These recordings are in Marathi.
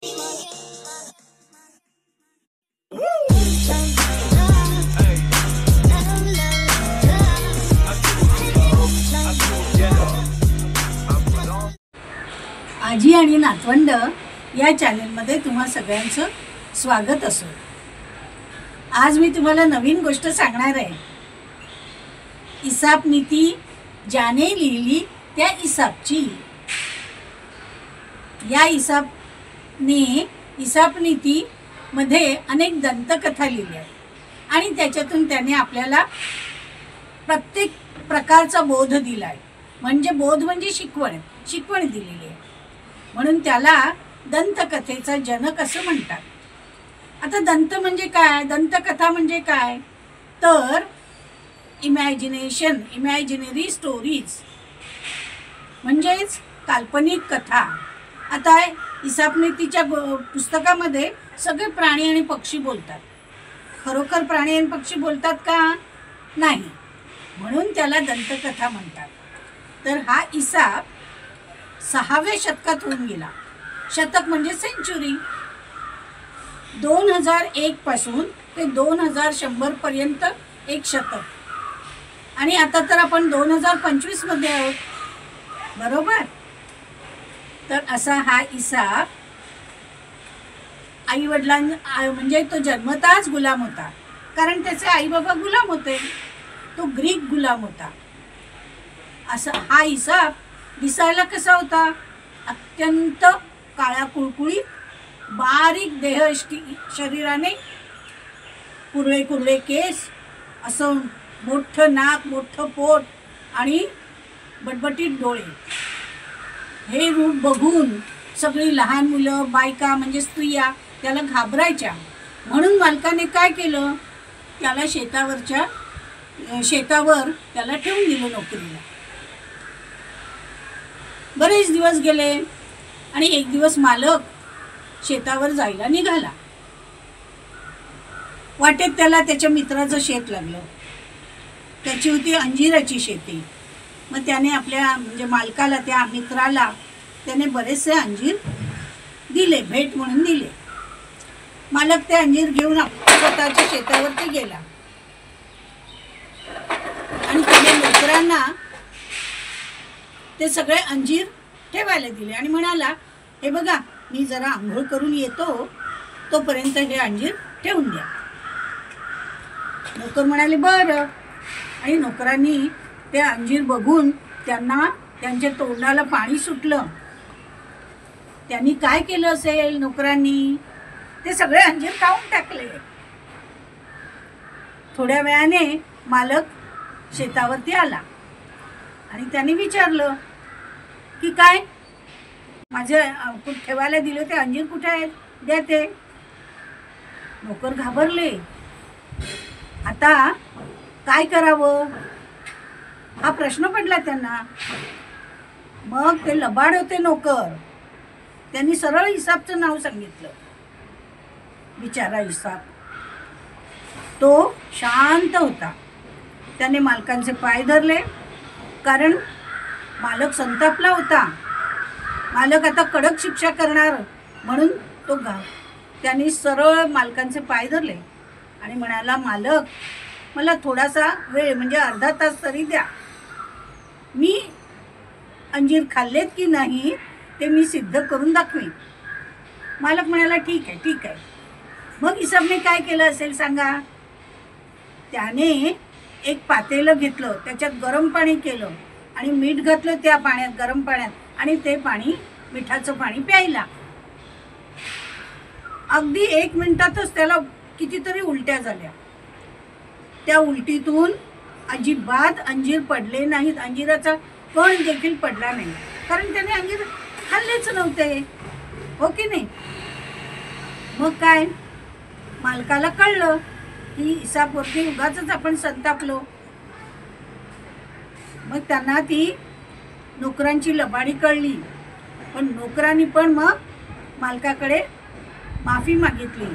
आजी आणि नातवंड या चॅनलमध्ये तुम्हा सगळ्यांचं स्वागत असो। आज मी तुम्हाला नवीन गोष्ट सांगणार आहे। इसाप नीती ज्याने लिहिली त्या इसापची। या इसापने इसाप नीती मध्ये अनेक दंतकथा लिहिल्या आणि त्याच्यातून त्याने आपल्याला प्रत्येक प्रकारचा बोध दिलाय। म्हणजे बोध म्हणजे शिकवण दिलेली आहे, म्हणून त्याला दंतकथेचा जनक असं म्हणतात। आता दंत म्हणजे काय, दंतकथा म्हणजे काय, तर इमॅजिनरी स्टोरीज म्हणजेच काल्पनिक कथा। आता इसाप नीतीच्या पुस्तकामध्ये सगळे प्राणी आणि पक्षी बोलतात। खरोखर प्राणी आणि पक्षी बोलतात का? नाही, म्हणून त्याला दंतकथा म्हणतात। तर हा इसाप 6व्या शतकात होऊन गेला। शतक म्हणजे सेंचुरी। 2001 पासून ते 2100 पर्यंत एक शतक, आणि आता तर आपण 2025 मध्ये आहोत, बरोबर? तर असा हा इसाप आई वडिलांना म्हणजे तो जन्मताच गुलाम होता, कारण त्याचे आई बाबा गुलाम होते, तो ग्रीक गुलाम होता। असा हा इसाप दिसायला कसा होता? अत्यंत काळा कुळकुळीत, बारीक देह, शरीराने कुरळे केस, असं मोठं नाक, मोठं पोट आणि बटबटीत डोळे। हे रूप बघून सगळी लहान मुलं, बायका म्हणजे स्त्रिया त्याला घाबरायच्या। म्हणून मालकाने काय केलं, त्याला शेतावर त्याला ठेवून दिलं नोकरीला। बरेच दिवस गेले आणि एक दिवस मालक शेतावर जायला निघाला। वाटेत त्याला त्याच्या मित्राचं शेत लागलं। त्याची होती अंजिराची शेती। मग त्याने आपल्या म्हणजे मालकाला, त्या मित्राला त्याने बरेचसे अंजीर दिले, भेट म्हणून दिले। मालक ते अंजीर घेऊन स्वतःच्या शेतावरती गेला आणि त्याने नोकरांना ते सगळे अंजीर ठेवायला दिले आणि म्हणाला, हे बघा, मी जरा आंघोळ करून येतो, तोपर्यंत हे अंजीर ठेवून द्या। नोकर म्हणाले बरं, आणि नोकरांनी ते अंजीर बघून त्यांना त्यांच्या तोंडाला पाणी सुटलं। त्यांनी काय केलं असेल, नोकरांनी ते सगळे अंजीर खाऊन टाकले। थोड्या वेळाने मालक शेतावरती आला आणि त्याने विचारलं की काय, माझे ठेवायला दिले ते अंजीर कुठे आहेत, द्या ते। नोकर घाबरले, आता काय करावं हा प्रश्न पडला त्यांना। मग ते लबाड होते नोकर, त्यांनी सरळ इसापचं नाव सांगितलं। बिचारा इसाप तो शांत होता। त्याने मालकांचे पाय धरले, कारण मालक संतापला होता। मालक आता कडक शिक्षा करणार म्हणून त्यांनी सरळ मालकांचे पाय धरले आणि म्हणाला, मालक, मला थोडासा वेळ म्हणजे अर्धा तास तरी द्या, मी अंजीर खाल्लेत की नाही ते मी सिद्ध करून दाखवेन। मालक म्हणाला, ठीक आहे। मग इसापने काय केलं असेल सांगा? त्याने एक पातेलं घेतलं, त्याच्यात गरम पाणी केलं आणि मीठ घातलं त्या पाण्यात, गरम पाण्यात, आणि ते पाणी, मिठाचं पाणी प्यायला। अगदी 1 मिनिटातच त्याला कितीतरी उलट्या झाल्या। त्या उलटीतून अजिबात अंजीर पडले नाहीत, अंजिराचा कण देखील पडला नाही, कारण त्याने अंजीर खाल्लेच नव्हते, हो की नाही? मग काय, मालकाला कळलं की इसापवरती उगाचच आपण संतापलो। मग त्यांना ती नोकरांची लबाडी कळली, पण नोकरांनी पण मग मालकाकडे माफी मागितली।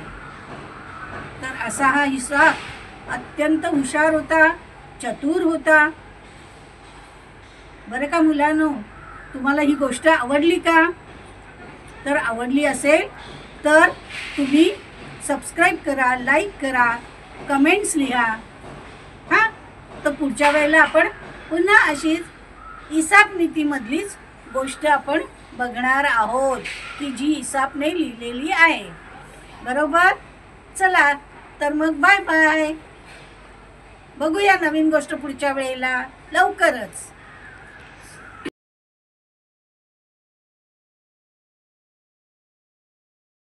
तर असा हा इसाप अत्यंत हुशार होता, चतुर होता। बरं का मुलांनो, तुम्हाला ही गोष्ट आवडली का? तर आवडली असेल तर तुम्ही सबस्क्राईब करा, लाईक करा, कमेंट्स लिहा. हां, तर पुढच्या वेळेला आपण पुन्हा अशीच इसाप नीतीमधलीच गोष्ट आपण बघणार आहोत की जी इसापने लिहिलेली आहे. बरोबर. चला तर मग बाय बाय. बघूया नवीन गोष्ट पुढच्या वेळेला लवकरच.